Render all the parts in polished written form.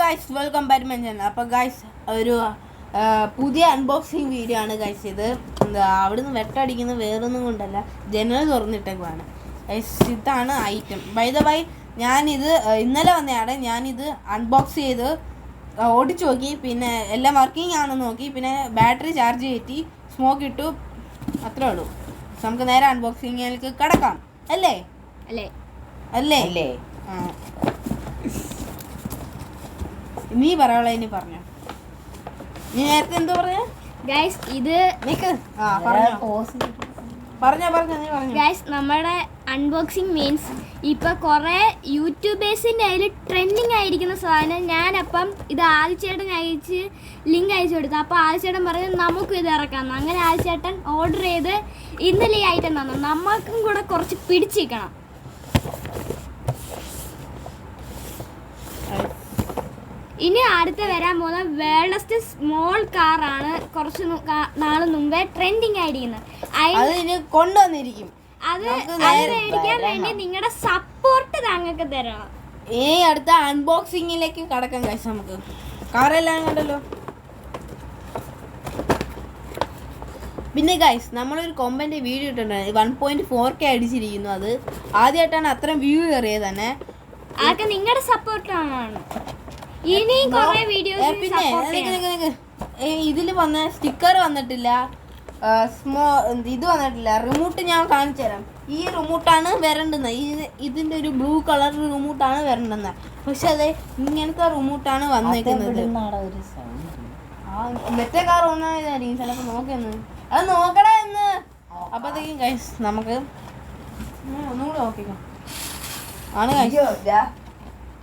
Guys welcome back my channel. അപ്പോൾ guys ഒരു പുതിയ അൺബോക്സിങ് വീഡിയോ ആണ് ഗൈസ്. ഇത് എന്താ അവിടുന്ന് വെട്ടടിക്കുന്ന വേറൊന്നും കൊണ്ടല്ല, ജനൽ തുറന്നിട്ടേക്കുവാണ് ഗൈസ്. ഇതാണ് ഐറ്റം. ബൈ ദ ബൈ ഞാനിത് ഇന്നലെ വന്നതാണ്. ഞാനിത് അൺബോക്സ് ചെയ്ത് ഓടിച്ചു നോക്കി, പിന്നെ എല്ലാം വർക്കിംഗ് ആണെന്ന് നോക്കി, പിന്നെ ബാറ്ററി ചാർജ് കയറ്റി സ്മോക്ക് ഇട്ടു, അത്രേ ഉള്ളൂ. നമുക്ക് നേരെ അൺബോക്സിങ്ങിലേക്ക് കിടക്കാം. അല്ലേ അല്ലേ അല്ലേ അല്ലേ ആ നീ പറയാനുള്ള ഇനി പറഞ്ഞോ. നീ നേരത്തെ എന്തോ പറഞ്ഞ ഗൈസ്? ഇത് ഗൈസ് നമ്മുടെ അൺബോക്സിങ് മീൻസ് ഇപ്പൊ കുറെ യൂട്യൂബേഴ്സിന്റെ അതിൽ ട്രെൻഡിങ് ആയിരിക്കുന്ന സാധനം. ഞാനപ്പം ഇത് ആദിച്ചേട്ടൻ ലിങ്ക് അയച്ചു കൊടുത്തു. അപ്പോൾ ആദിച്ചേട്ടൻ പറഞ്ഞു നമുക്കും ഇത് ഇറക്കാം. അങ്ങനെ ആദിച്ചേട്ടൻ ഓർഡർ ചെയ്ത് ഇന്നലെ ഈ ഐറ്റം തന്നു. നമ്മൾക്കും കൂടെ കുറച്ച് പിടിച്ചിരിക്കണം. ഇനി അടുത്ത് വരാൻ പോകുന്ന വേൾഡസ്റ്റ് സ്മോൾ കാറാണ്. കുറച്ച് നാൾ മുമ്പേ ട്രെൻഡിങ് ആയിരിക്കുന്നത്. കൊണ്ടുവന്നിരിക്കും. അത് മേടിക്കാൻ വേണ്ടി നിങ്ങളുടെ സപ്പോർട്ട് താങ്കൾക്ക് തരണം. ഈ അടുത്ത അൺബോക്സിങ്ങിലേക്ക് കടക്കാം ഗൈസ്. നമുക്ക് കാറെല്ലാം കണ്ടല്ലോ. പിന്നെ ഗൈസ് നമ്മളൊരു കൊമ്പൻ്റെ വീഡിയോ ഇട്ടിട്ടുണ്ടായിരുന്നു. 1.4K അടിച്ചിരിക്കുന്നു. അത് ആദ്യമായിട്ടാണ് അത്രയും വ്യൂ കയറിയത് തന്നെ. അതൊക്കെ നിങ്ങളുടെ സപ്പോർട്ടാണ്. ഇനിയും കുറെ വീഡിയോസ്. പിന്നെ ഇതിൽ വന്ന സ്റ്റിക്കർ വന്നിട്ടില്ല, ഇത് വന്നിട്ടില്ല. റിമോട്ട് ഞാൻ കാണിച്ചു തരാം. ഈ റിമോട്ടാണ് വരേണ്ടുന്നത്. ഇതിന്റെ ഒരു ബ്ലൂ കളർ റിമോട്ടാണ് വരേണ്ടുന്നത്. പക്ഷെ അത് ഇങ്ങനത്തെ റിമോട്ടാണ് വന്നേക്കുന്നത്. മറ്റേ കാർ ഒന്നായിരിക്കും ചിലപ്പോൾ നോക്കിയെന്ന്. അത് നോക്കണേ എന്ന്. അപ്പത്തേക്കും ഗൈസ് നമുക്ക് ഒന്നുകൂടെ നോക്കിക്കാം. ആണ് ഗൈസ്.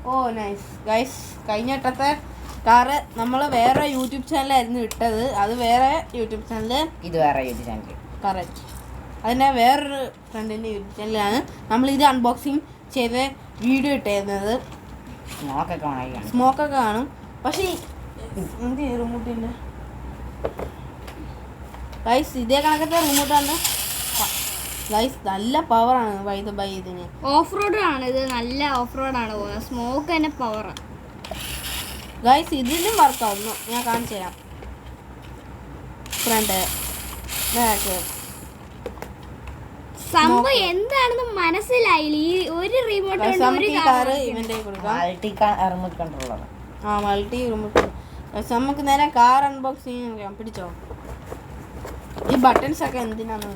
ഓ നൈസ് ഗൈസ്. കഴിഞ്ഞ വട്ടത്തെ കാറ് നമ്മൾ വേറെ യൂട്യൂബ് ചാനലായിരുന്നു ഇട്ടത്. അത് വേറെ യൂട്യൂബ് ചാനല്, ഇത് വേറെ യൂട്യൂബ് ചാനൽ. കറക്റ്റ്. അതിൻ്റെ വേറൊരു ഫ്രണ്ടിൻ്റെ യൂട്യൂബ് ചാനലാണ് നമ്മളിത് അൺബോക്സിങ് ചെയ്ത് വീഡിയോ ഇട്ടിരുന്നത്. സ്മോക്കൊക്കെ കാണും. പക്ഷേ എന്ത് റിമോട്ടിൻ്റെ ഗൈസ് ഇതേ കണക്കത്തെ റിമോട്ടാണ് ഗൈസ്. നല്ല പവറാണ് ബൈ ഇതിന്. ഓഫ് റോഡ് ആണ് ഇത്. നല്ല ഓഫ് റോഡാണ് പോകുന്നത്. സ്മോക്ക് തന്നെ പവറാണ് ഗൈസ്. ഇതിലും വർക്കാവുന്നു. ഞാൻ കാണിച്ചു തരാം. ഫ്രണ്ട് ബാക്ക് സംഭവം എന്താണെന്ന് മനസ്സിലായില്ല. ഈ ഒരു റിമോട്ട് മൾട്ടി റിമോട്ട്. നമുക്ക് നേരെ കാർ അൺബോക്സിങ് ചെയ്യാം. പിടിച്ചോ. ഈ ബട്ടൺസ് ഒക്കെ എന്തിനാണ്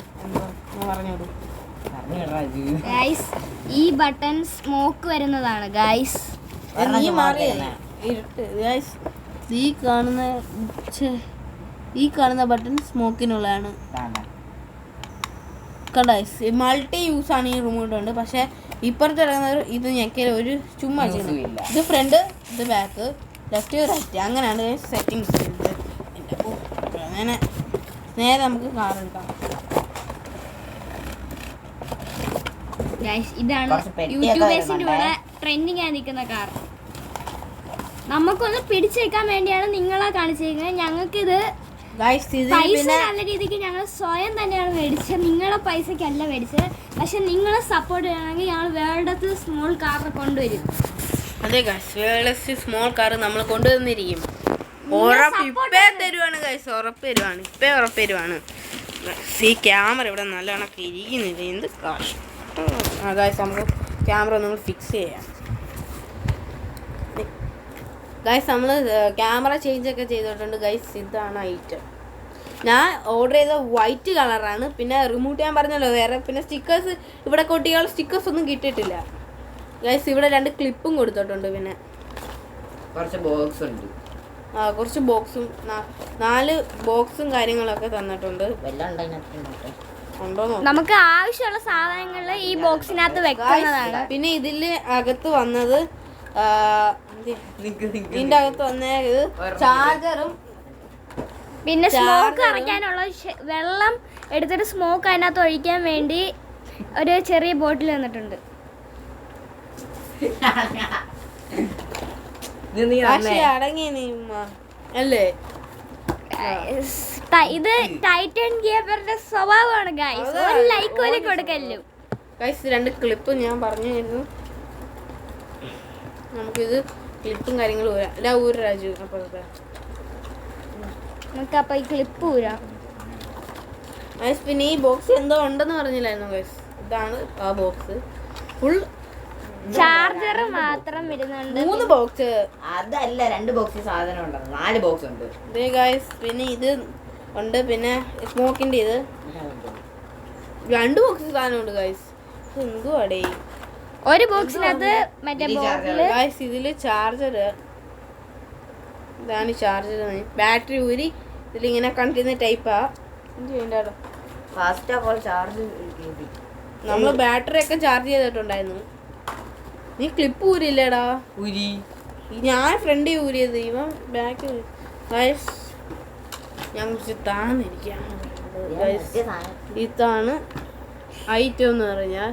പറഞ്ഞോളൂ. ഈ ബട്ടൺ സ്മോക്ക് വരുന്നതാണ് ഗൈസ്. നീ മാറി ഇരുട്ട് ഗൈസ്. ഈ കാണുന്ന ബട്ടൺ സ്മോക്കിനുള്ളതാണ്. കണ്ടൈസ് മൾട്ടി യൂസ് ആണ് ഈ റിമോട്ട് ഉണ്ട്. പക്ഷെ ഇപ്പുറത്ത് ഇറങ്ങുന്നവർ ഇത് ഞെക്കിയാൽ ഒരു ചുമ്മാ ചെയ്യുന്നു. ഇത് ഫ്രണ്ട്, ഇത് ബാക്ക്, ലെഫ്റ്റ് റൈറ്റ്, അങ്ങനെയാണ് സെറ്റിങ്സ്. അങ്ങനെ നേരെ നമുക്ക് കാർ എടുക്കാം. ഇതാണ് യൂട്യൂബേഴ്സിന്റെ കൂടെ ട്രെൻഡിങ് ആയി നിൽക്കുന്ന കാർ. നമുക്കൊന്ന് പിടിച്ചേക്കാൻ വേണ്ടിയാണ് നിങ്ങളെ കാണിച്ചിരിക്കുന്നത്. ഞങ്ങൾക്കിത് പൈസ നല്ല രീതിക്ക് ഞങ്ങൾ സ്വയം തന്നെയാണ് മേടിച്ചത്. നിങ്ങളെ പൈസക്കല്ല മേടിച്ചത്. പക്ഷെ നിങ്ങളെ സപ്പോർട്ട് ചെയ്യണമെങ്കിൽ ഞങ്ങൾ വേൾഡത്തെ സ്മോൾ കാറിനെ കൊണ്ടുവരും. അതെ ഗൈസ്, വേൾഡത്തെ സ്മോൾ കാർ നമ്മൾ കൊണ്ടുവന്നിരിക്കും. തരുവാണ് ഗൈസ്. ഉറപ്പ് തരുവാണ്. ഈ ക്യാമറ ഇവിടെ നല്ലോണം ഇരിക്കുന്നില്ല. എന്ത് കഷ്ടം. ഗൈസ് നമുക്ക് ക്യാമറ നമ്മൾ ഫിക്സ് ചെയ്യാം. ഗൈസ് നമ്മൾ ക്യാമറ ചേഞ്ചൊക്കെ ചെയ്തിട്ടുണ്ട് ഗൈസ്. ഇതാണ് ഐറ്റം. ഞാൻ ഓർഡർ ചെയ്ത വൈറ്റ് കളറാണ്. പിന്നെ റിമോട്ട് ഞാൻ പറഞ്ഞല്ലോ വേറെ. പിന്നെ സ്റ്റിക്കേഴ്സ് ഇവിടെ കുട്ടികളുടെ സ്റ്റിക്കേഴ്സ് ഒന്നും കിട്ടിയിട്ടില്ല ഗൈസ്. ഇവിടെ 2 ക്ലിപ്പും കൊടുത്തിട്ടുണ്ട്. പിന്നെ കുറച്ച് ബോക്സും 4 ബോക്സും കാര്യങ്ങളൊക്കെ തന്നിട്ടുണ്ട്. നമുക്ക് ആവശ്യമുള്ള സാധനങ്ങൾ ഈ ബോക്സിനകത്ത് വെക്കുന്നതാണ്. പിന്നെ ഇതിൽ അകത്ത് വന്നത് ഇതിന്റെ അകത്ത് വന്നത് ചാർജറും പിന്നെ സ്മോക്ക് അടയ്ക്കാനുള്ള വെള്ളം എടുത്തിട്ട് സ്മോക്ക് അതിനകത്ത് ഒഴിക്കാൻ വേണ്ടി ഒരു ചെറിയ ബോട്ടിൽ തന്നിട്ടുണ്ട്. അല്ലേ ഇത് ടൈറ്റൻ ഗിയറിന്റെ സ്വഭാവമാണ് ഗൈസ്. ഒരു ലൈക്ക് പോലും കൊടുക്കല്ലോ ഗൈസ്. 2 ക്ലിപ്പ് ഞാൻ പറഞ്ഞിരുന്നു. നമുക്കിത് ക്ലിപ്പും കാര്യങ്ങളും ഊര രാജു. അപ്പോൾ നമുക്ക് അപ്പൊ ഈ ക്ലിപ്പ് ഊരാം. ഗൈസ് പിന്നെ ഈ ബോക്സ് എന്തോ ഉണ്ടെന്ന് പറഞ്ഞില്ലായിരുന്നു ഗൈസ്. ഇതാണ് ആ ബോക്സ്. ഫുൾ ചാർജർ മാത്രം വരുന്നുണ്ട്. 3 ബോക്സ്. അതല്ല 2 ബോക്സ് സാധനം ഉണ്ട്, 4 ബോക്സ് ഉണ്ട്. ഇതേ ഗൈസ് പിന്നെ ഇത് ഉണ്ട്. പിന്നെ സ്മോക്കിന്റെ ഇത് 2 ബോക്സ് സാധനം ഉണ്ട് ഗൈസ്. എന്തുവാടേ ഒരു ബോക്സിനകത്ത് മറ്റേ ബോട്ടില് ഗൈസ് ഇതില് ചാർജർ. ഇതാണ് ചാർജർ. ബാറ്ററി ഊരി ഇതിലിങ്ങനെ കണ്ടിരുന്ന ടൈപ്പാ. ഫസ്റ്റ് ഓഫ് ഓൾ ചാർജ് നമ്മള് ബാറ്ററി ഒക്കെ ചാർജ് ചെയ്തിട്ടുണ്ടായിരുന്നു. നീ ക്ലിപ്പ് ഊരില്ലേടാ? ഉരി ഞാൻ ഫ്രണ്ടിൽ ഊരിയത്, ഇവൻ ബാക്ക്. ഗൈസ് ഞാൻ കുറച്ച് താന്നിരിക്കുകയാണ്. ഇതാണ് ഐറ്റം എന്ന് പറഞ്ഞാൽ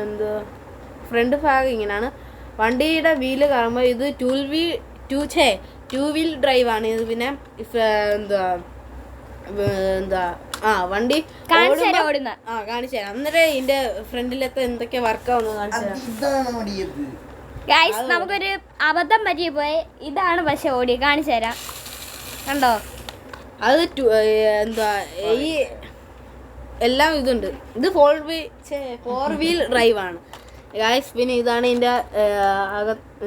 എന്തോ ഫ്രണ്ട് ഭാഗം ഇങ്ങനെയാണ്. വണ്ടിയുടെ വീല് കാണുമ്പോൾ ഇത് ടു വീൽ ഡ്രൈവ് ആണ് ഇത്. പിന്നെ എന്താ വണ്ടി കാണിച്ചു തരാം. അന്നേരം ഇതിന്റെ ഫ്രണ്ടിലത്തെ എന്തൊക്കെ വർക്കാവുന്ന കാണിച്ചു തരാം. ഗൈസ് നമുക്കൊരു അബദ്ധം പറ്റിയ പോയി. ഇതാണ് പക്ഷെ ഓടി കാണിച്ചു തരാം. കണ്ടോ? അത് എന്താ ഈ എല്ലാം ഇതുണ്ട്. ഇത് 4 വീൽ ഡ്രൈവ് ആണ് ഗൈസ്. പിന്നെ ഇതാണ് ഇതിന്റെ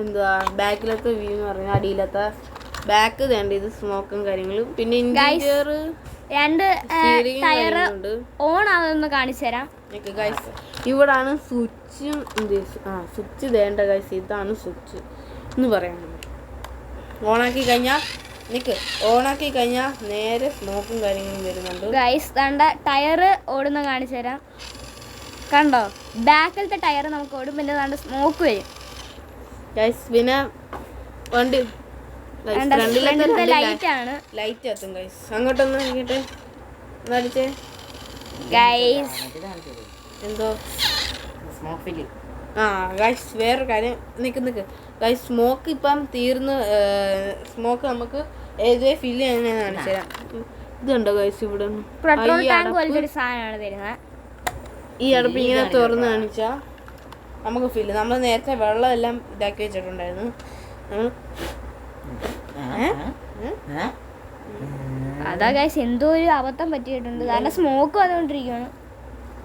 എന്താ ബാക്കിലത്തെ വ്യൂ എന്ന് പറഞ്ഞാൽ അടിയിലത്തെ ബാക്ക് വേണ്ട. ഇത് സ്മോക്കും കാര്യങ്ങളും. പിന്നെ ഇന്റീരിയർ 2 ടയർ ഓൺ ആവുമെന്ന് കാണിച്ചു തരാം. ഗൈസ് ഇവിടാണ് സ്വിച്ചും. സ്വിച്ച് വേണ്ട ഗൈസ്. ഇതാണ് സ്വിച്ച് എന്ന് പറയാൻ. ഓണാക്കി കഴിഞ്ഞാൽ നേരെ സ്മോക്കും കാര്യങ്ങളും വരുന്നുണ്ട്. ഗൈസ് കണ്ട ടയർ ഓടുന്ന കാണിച്ചു തരാം. കണ്ടോ? ബാക്കിലത്തെ ടയർ നമുക്ക് ഓടും. പിന്നെ കണ്ട സ്മോക്ക് വരും ഗൈസ്. പിന്നെ വണ്ടി ലൈറ്റ് ആണ്. ലൈറ്റ് എത്തും ഗൈസ്. അങ്ങോട്ടൊന്ന് ഇരിക്കട്ടെ. അടിച്ചേ ഗൈസ്. എന്തോ സ്മോക്ക്. ഗൈസ് വേറൊരു കാര്യം. നിക്ക് ഗൈസ് സ്മോക്ക് ഇപ്പം തീർന്ന്. സ്മോക്ക് നമുക്ക് ഏതുവരെ ഫില്ല് ചെയ്യാൻ കാണിച്ചു തരാം. ഇതുണ്ടോ ഗൈസ്? ഇവിടെ പെട്രോൾ ടാങ്ക് പോലത്തെ ഒരു സാധനമാണ് തരുന്നത്. ഈ അടപ്പ് ഇങ്ങനെ തുറന്ന് കാണിച്ചാൽ നമുക്ക് ഫില്ല്. നമ്മൾ നേരത്തെ വെള്ളം എല്ലാം ഇതാക്കി വെച്ചിട്ടുണ്ടായിരുന്നു. അതാ ഗൈസ് എന്തോ ഒരു അബദ്ധം പറ്റിയിട്ടുണ്ട്. കാരണം സ്മോക്ക് വന്നുകൊണ്ടിരിക്കുകയാണ്.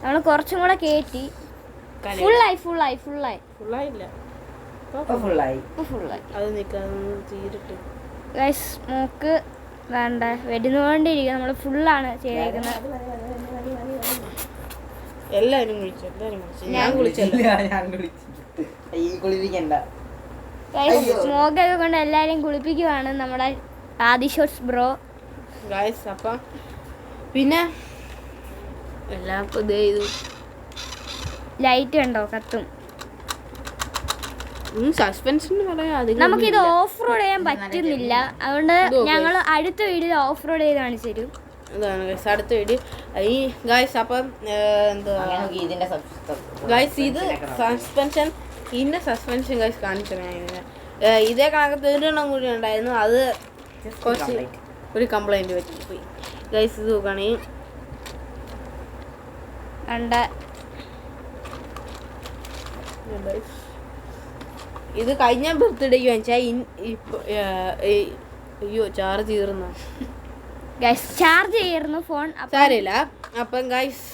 നമ്മൾ കുറച്ചും കൂടെ കയറ്റി ഫുള്ളായില്ല. അത് നിൽക്കാതെ തീരിട്ട് ഗൈസ് സ്മോക്ക് വേണ്ട വരുന്നുകൊണ്ടിരിക്കുക. നമ്മൾ ഫുള്ളാണ് ചെയ്തേക്കുന്നത്. എല്ലാവരും കുളിച്ചു. ഞാൻ കുളിച്ചല്ല. സ്മോക്ക് ഒക്കെ കൊണ്ട് എല്ലാവരെയും കുളിപ്പിക്കുവാണ് നമ്മുടെ ആദിഷോട്സ് ബ്രോ. ഗൈസ് അപ്പം പിന്നെ എല്ലാവർക്കും ഇതേ ഇത് ലൈറ്റ് കണ്ടോ കത്തും. സസ്പെൻഷൻ നമുക്കിത് ഓഫ് റോഡ് ചെയ്യാൻ പറ്റുന്നില്ല. അതുകൊണ്ട് ഞങ്ങൾ അടുത്ത വീഡിയോയിൽ ഓഫ് റോഡ് ചെയ്ത് കാണിച്ചു തരും. അതാണ് ഗൈസ് അടുത്ത വീഡിയോ. ഈ ഗൈസ് അപ്പം എന്തുവാ ഗൈസ് ഇത് സസ്പെൻഷൻ. ഇതിന്റെ സസ്പെൻഷൻ ഗൈസ് കാണിച്ചു. ഇതേ കണക്കത്ത് ഒരെണ്ണം കൂടി ഉണ്ടായിരുന്നു. അത് കുറച്ച് ഒരു കംപ്ലൈന്റ് പറ്റിപ്പോയി ഗൈസ്. ഇത് നോക്കുകയാണെങ്കിൽ ഇത് കഴിഞ്ഞ ബർത്ത്ഡേക്ക് വാങ്ങിച്ചാൽ അയ്യോ ചാർജ് തീർന്നു. ചാർജ് ചെയ്യായിരുന്നു ഫോൺ. സാരമില്ല. അപ്പം ഗൈസ്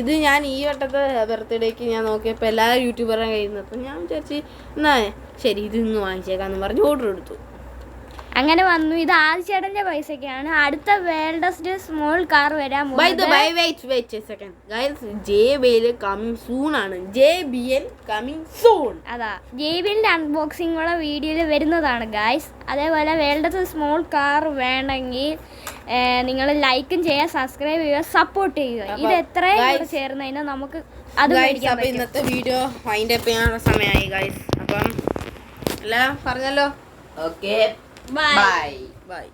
ഇത് ഞാൻ ഈ വട്ടത്തെ ബർത്ത്ഡേക്ക് ഞാൻ നോക്കിയപ്പോൾ എല്ലാ യൂട്യൂബറും കഴിയുന്നത്. അപ്പം ഞാൻ വിചാരിച്ച് എന്നാ ശരി ഇത് ഇന്ന് വാങ്ങിച്ചേക്കാന്ന് പറഞ്ഞ് ഓർഡർ എടുത്തു. അങ്ങനെ വന്നു. ഇത് ആദിച്ചേട്ടന്റെ പൈസക്കാണ്. അടുത്ത വേൾഡസ്റ്റ് സ്മോൾ കാർ വരാൻ അതാ JBLന്റെ അൺബോക്സിംഗ് വീഡിയോയിൽ വരുന്നതാണ് ഗൈസ്. അതേപോലെ വേൾഡസ്റ്റ് സ്മോൾ കാർ വേണമെങ്കിൽ നിങ്ങൾ ലൈക്കും ചെയ്യുക, സബ്സ്ക്രൈബ് ചെയ്യുക, സപ്പോർട്ട് ചെയ്യുക. ഇത് എത്രയും ചേർന്നതിന് നമുക്ക് അത് ഇന്നത്തെ വീഡിയോ വൈൻഡ് അപ്പ് ചെയ്യാനുള്ള സമയമായി ഗൈസ്. അപ്പം എല്ലാം പറഞ്ഞല്ലോ. Okay bye. Bye.